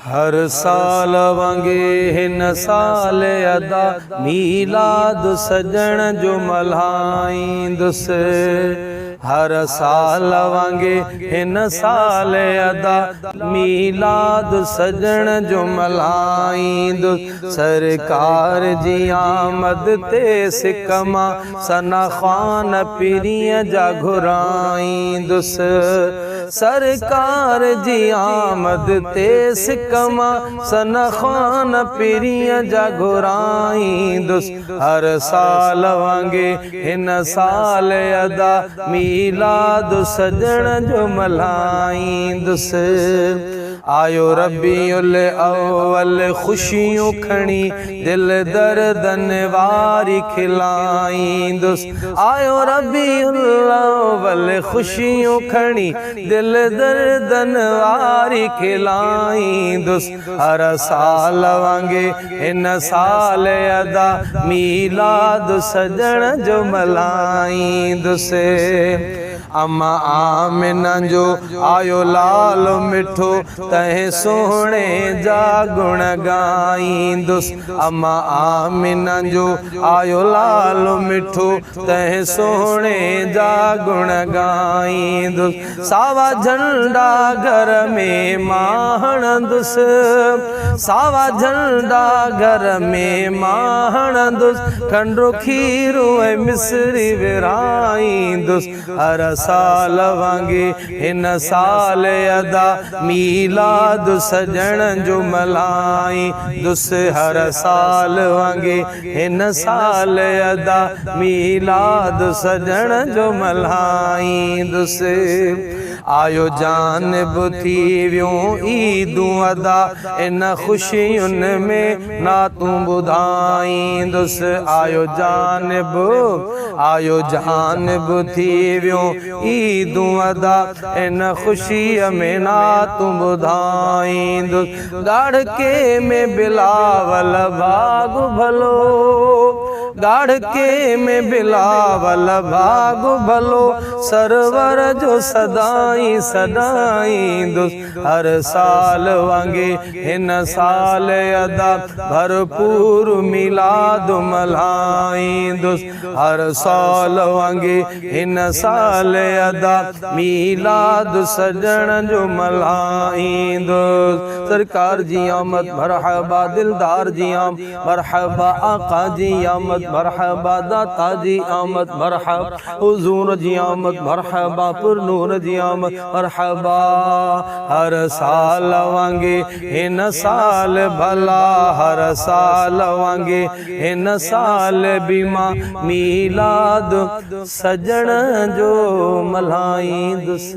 हर साल वांगे हिन साल अदा मीलाद सजण जो मल्हाईंदुस। हर साल वांगे हिन साल अदा मीलाद सजण जो मल्हाईंदुस। सरकार जी आमद ते सिकमा सना ख़ान पीरीअ जा घुराईंदुस। सरकार जी आमद ते सिकमा सना ख़ान पीरीअ जा घुराईंदुस। हर साल वांगे हिन साल अदा मीलाद सजण जो मल्हाईंदुस। आयो रबीउल अव्वल खुशियों खणी दिल दर्दन वारी खिलाईंदुस। आयो रबीउल अव्वल खुशियों खणी दिल दर्दन वारी खिलाईंदुस। हर साल वांगे हिन साल अदा मीलाद सजण जो मल्हाईंदुस। अम्मा आमिना जो आयो लाल मिठो तहे सोहणे जा गुण गाईंदुस। अम्मा आमिना जो आयो लाल मिठो तहे सोहणे जा गुण गाईंदुस। सावा झंडा घर में माहणंदुस। सावा झंडा घर में माहणंदुस। खंडो खीरू ऐं मिसरी विराईंदुस। हर साल वांगे हिन साल अदा मीलाद सजण जो मल्हाईंदुस। हर साल वांगे हिन साल अदा मीलाद सजण जो मल्हाईंदुस। आयो जानिब थी वियूं ईदूं अदा इन खुशियुनि में नातूं ॿुधाईंदुस। आयो जानिब थी वियूं ईदूं अदा इन खुशीअ में नातूं ॿुधाईंदुस। ॻाढ़के में बिलावल भाग भलो। ॻाढ़के में बिलावल भाग भलो। सरवर जो सदाई सदाईंदुस। हर साल वांगे हिन साल अदा भरपूर मिलाद मल्हाईंदुस। हर साल वांगे हिन साल अदा मीलाद सजण जो मल्हाईंदुस। सरकार जी आमद मरहबा दिलदार जी आमद मरहबा आका जी आमद मरहबा दाता जी आमद मरहबा हुजूर जी आमद मरहबा पुरनूर जी आमद मरहबा। हर साल वांगे हिन साल भला। हर साल वांगे हिन साल बीमा मीलाद सजण जो मल्हाईंदुस।